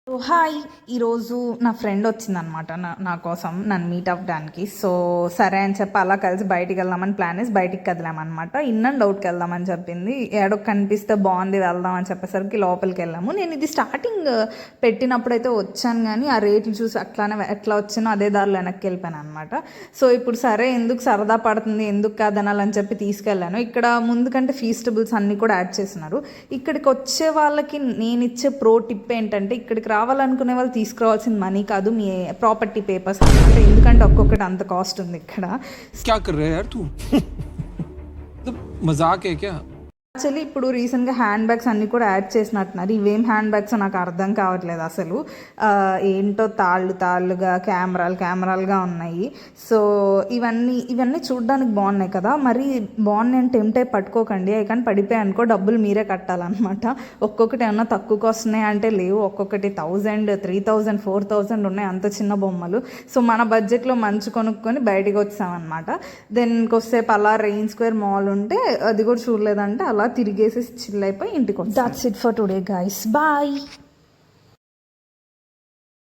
So hi, ఈరోజు నా friend వచ్చిందనమాట నా కోసం నన్ను మీట్ అవ్వడానికి. సో సరే అని చెప్పి అలా కలిసి బయటికి వెళ్దామని ప్లాన్ వేసి బయటికి కదిలామన్నమాట. ఇన్ అండ్ అవుట్కి వెళ్దామని చెప్పింది. ఏడో కనిపిస్తే బాగుంది వెళ్దాం అని చెప్పేసరికి లోపలికి వెళ్ళాము. నేను ఇది స్టార్టింగ్ పెట్టినప్పుడు అయితే వచ్చాను, కానీ ఆ రేట్లు చూసి అట్లానే ఎట్లా వచ్చానో అదే దారిలో వెనక్కి వెళ్ళిపోయాను అనమాట. సో ఇప్పుడు సరే ఎందుకు సరదా పడుతుంది, ఎందుకు కాదనాలని చెప్పి తీసుకెళ్ళాను. ఇక్కడ ముందు కంటే ఫీస్టబుల్స్ అన్నీ కూడా యాడ్ చేస్తున్నారు. ఇక్కడికి వచ్చే వాళ్ళకి నేను ఇచ్చే ప్రో టిప్ ఏంటంటే, ఇక్కడికి రావాలనుకునే వాళ్ళు తీసుకురావాల్సిన మనీ కాదు, మీ ప్రాపర్టీ పేపర్స్ అనమాట. ఎందుకంటే ఒక్కొక్కటి అంత కాస్ట్ ఉంది ఇక్కడ. क्या कर रहा है यार तू मजाक है क्या యాక్చువల్లీ ఇప్పుడు రీసెంట్గా హ్యాండ్ బ్యాగ్స్ అన్నీ కూడా యాడ్ చేసినట్టున్నారు. ఇవేం హ్యాండ్ బ్యాగ్స్ నాకు అర్థం కావట్లేదు అసలు. ఏంటో తాళ్ళుగా కెమెరాలుగా ఉన్నాయి. సో ఇవన్నీ చూడడానికి బాగున్నాయి కదా, మరి బాగున్నాయి అని టెంప్ట్ అయి పట్టుకోకండి. అవి కానీ పడిపోయాయి అనుకో డబ్బులు మీరే కట్టాలన్నమాట. ఒక్కొక్కటి ఏమన్నా తక్కువకి వస్తున్నాయి అంటే లేవు. ఒక్కొక్కటి 1000, 3000, 4000 ఉన్నాయి అంత చిన్న బొమ్మలు. సో మన బడ్జెట్లో మంచి కొనుక్కొని బయటికి వచ్చామన్నమాట. దెన్ కొద్దిసేపు అలా రెయిన్ స్క్వేర్ మాల్ ఉంటే అది కూడా చూడలేదంటే అలా తిరిగేసి చిల్ అయిపోయి ఇంటికి వచ్చాం. That's it for today guys, bye.